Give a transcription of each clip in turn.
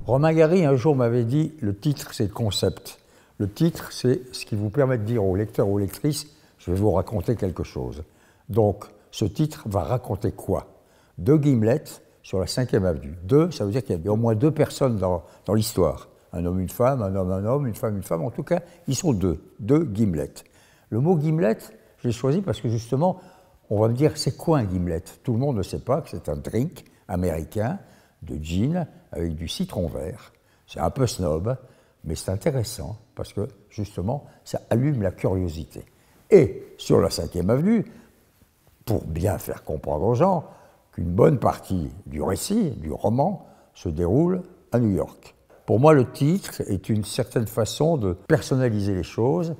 Romain Gary, un jour, m'avait dit « le titre, c'est le concept ». Le titre, c'est ce qui vous permet de dire aux lecteurs ou aux lectrices « je vais vous raconter quelque chose ». Donc, ce titre va raconter quoi? Deux Gimlet sur la 5e avenue. Deux, ça veut dire qu'il y a au moins deux personnes dans l'histoire. Un homme, une femme, un homme, une femme. En tout cas, ils sont deux. Deux Gimlet. Le mot Gimlet, je l'ai choisi parce que justement, on va me dire, c'est quoi un Gimlet? Tout le monde ne sait pas que c'est un drink américain de gin avec du citron vert. C'est un peu snob, mais c'est intéressant parce que, justement, ça allume la curiosité. Et sur la 5e avenue, pour bien faire comprendre aux gens qu'une bonne partie du récit, du roman, se déroule à New York. Pour moi, le titre est une certaine façon de personnaliser les choses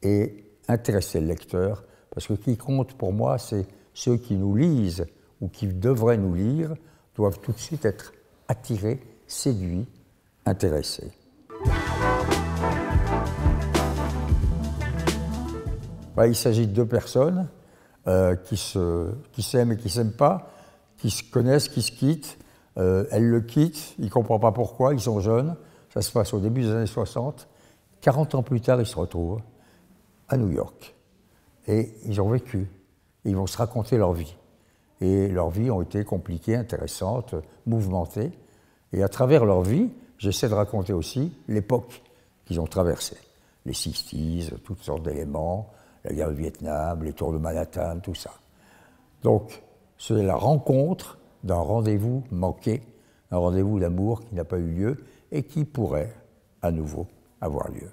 et intéresser le lecteur, parce que ce qui compte pour moi, c'est ceux qui nous lisent ou qui devraient nous lire doivent tout de suite être attirés, séduits, intéressés. Il s'agit de deux personnes qui s'aiment et qui ne s'aiment pas, qui se connaissent, qui se quittent. Elle le quitte, il ne comprend pas pourquoi, ils sont jeunes. Ça se passe au début des années 60. 40 ans plus tard, ils se retrouvent à New York. Et ils ont vécu. Ils vont se raconter leur vie. Et leurs vies ont été compliquées, intéressantes, mouvementées. Et à travers leur vie, j'essaie de raconter aussi l'époque qu'ils ont traversée. Les 60s, toutes sortes d'éléments, la guerre du Vietnam, les tours de Manhattan, tout ça. Donc, c'est la rencontre d'un rendez-vous manqué, un rendez-vous d'amour qui n'a pas eu lieu et qui pourrait à nouveau avoir lieu.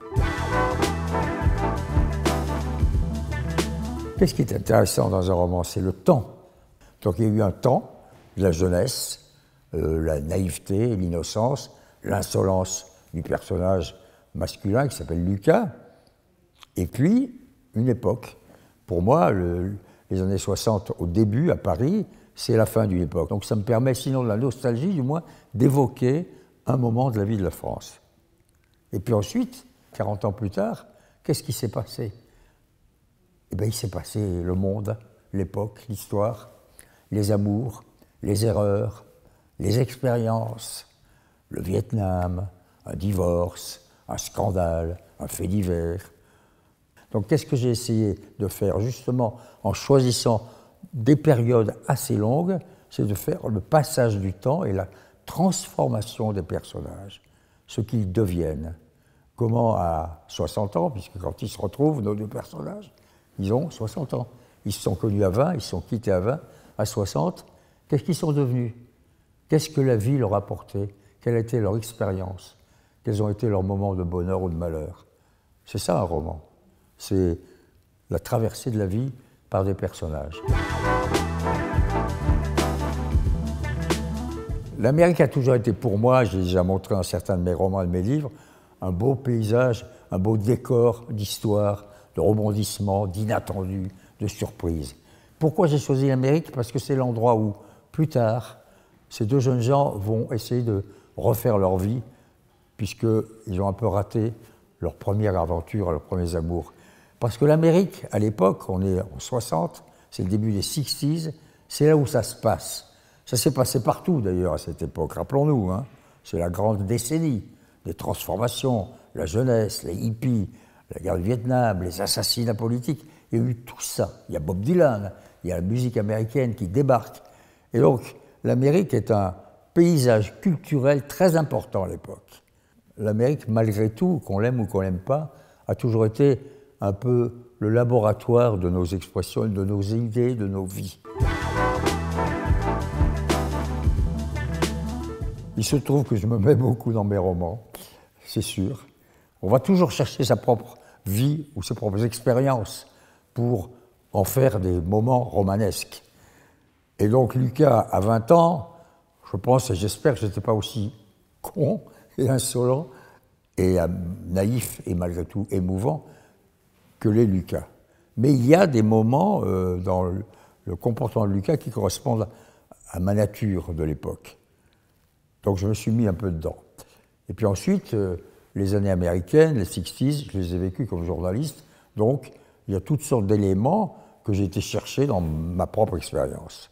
Qu'est-ce qui est intéressant dans un roman? C'est le temps. Donc il y a eu un temps, la jeunesse, la naïveté, l'innocence, l'insolence du personnage masculin qui s'appelle Lucas, et puis une époque. Pour moi, les années 60 au début à Paris, c'est la fin d'une époque. Donc ça me permet, sinon de la nostalgie, du moins, d'évoquer un moment de la vie de la France. Et puis ensuite, 40 ans plus tard, qu'est-ce qui s'est passé? Eh bien, il s'est passé le monde, l'époque, l'histoire, les amours, les erreurs, les expériences, le Vietnam, un divorce, un scandale, un fait divers. Donc qu'est-ce que j'ai essayé de faire justement en choisissant des périodes assez longues? C'est de faire le passage du temps et la transformation des personnages, ce qu'ils deviennent. Comment à 60 ans, puisque quand ils se retrouvent, nos deux personnages, ils ont 60 ans. Ils se sont connus à 20, ils se sont quittés à 20, à 60. Qu'est-ce qu'ils sont devenus? Qu'est-ce que la vie leur a apporté? Quelle a été leur expérience? Quels ont été leurs moments de bonheur ou de malheur? C'est ça un roman. C'est la traversée de la vie par des personnages. L'Amérique a toujours été pour moi, j'ai déjà montré dans certains de mes romans et de mes livres, un beau paysage, un beau décor d'histoire, de rebondissements, d'inattendus, de surprises. Pourquoi j'ai choisi l'Amérique? Parce que c'est l'endroit où, plus tard, ces deux jeunes gens vont essayer de refaire leur vie, puisqu'ils ont un peu raté leur première aventure, leurs premiers amours. Parce que l'Amérique, à l'époque, on est en 60, c'est le début des 60s, c'est là où ça se passe. Ça s'est passé partout, d'ailleurs, à cette époque, rappelons-nous, hein. C'est la grande décennie des transformations, la jeunesse, les hippies, la guerre du Vietnam, les assassinats politiques. Il y a eu tout ça. Il y a Bob Dylan, il y a la musique américaine qui débarque. Et donc, l'Amérique est un paysage culturel très important à l'époque. L'Amérique, malgré tout, qu'on l'aime ou qu'on l'aime pas, a toujours été un peu le laboratoire de nos expressions, de nos idées, de nos vies. Il se trouve que je me mets beaucoup dans mes romans, c'est sûr. On va toujours chercher sa propre vie ou ses propres expériences pour en faire des moments romanesques. Et donc Lucas, à 20 ans, je pense et j'espère que je n'étais pas aussi con et insolent et naïf et malgré tout émouvant que l'est Lucas. Mais il y a des moments dans le comportement de Lucas qui correspondent à ma nature de l'époque. Donc je me suis mis un peu dedans. Et puis ensuite, les années américaines, les 60s, je les ai vécues comme journaliste, donc il y a toutes sortes d'éléments que j'ai été chercher dans ma propre expérience.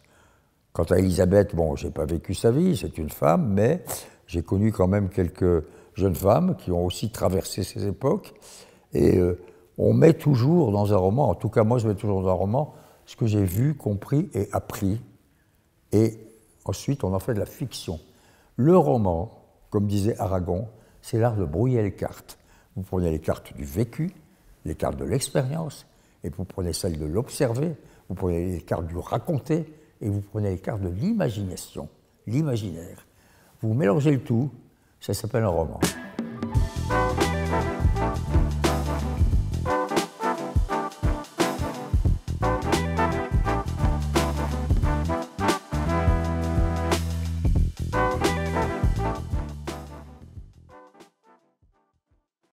Quant à Élisabeth, bon, je n'ai pas vécu sa vie, c'est une femme, mais j'ai connu quand même quelques jeunes femmes qui ont aussi traversé ces époques. Et on met toujours dans un roman, en tout cas moi je mets toujours dans un roman, ce que j'ai vu, compris et appris. Et ensuite on en fait de la fiction. Le roman, comme disait Aragon, c'est l'art de brouiller les cartes. Vous prenez les cartes du vécu, les cartes de l'expérience, et vous prenez celles de l'observer, vous prenez les cartes du raconter, et vous prenez les cartes de l'imagination, l'imaginaire. Vous mélangez le tout, ça s'appelle un roman.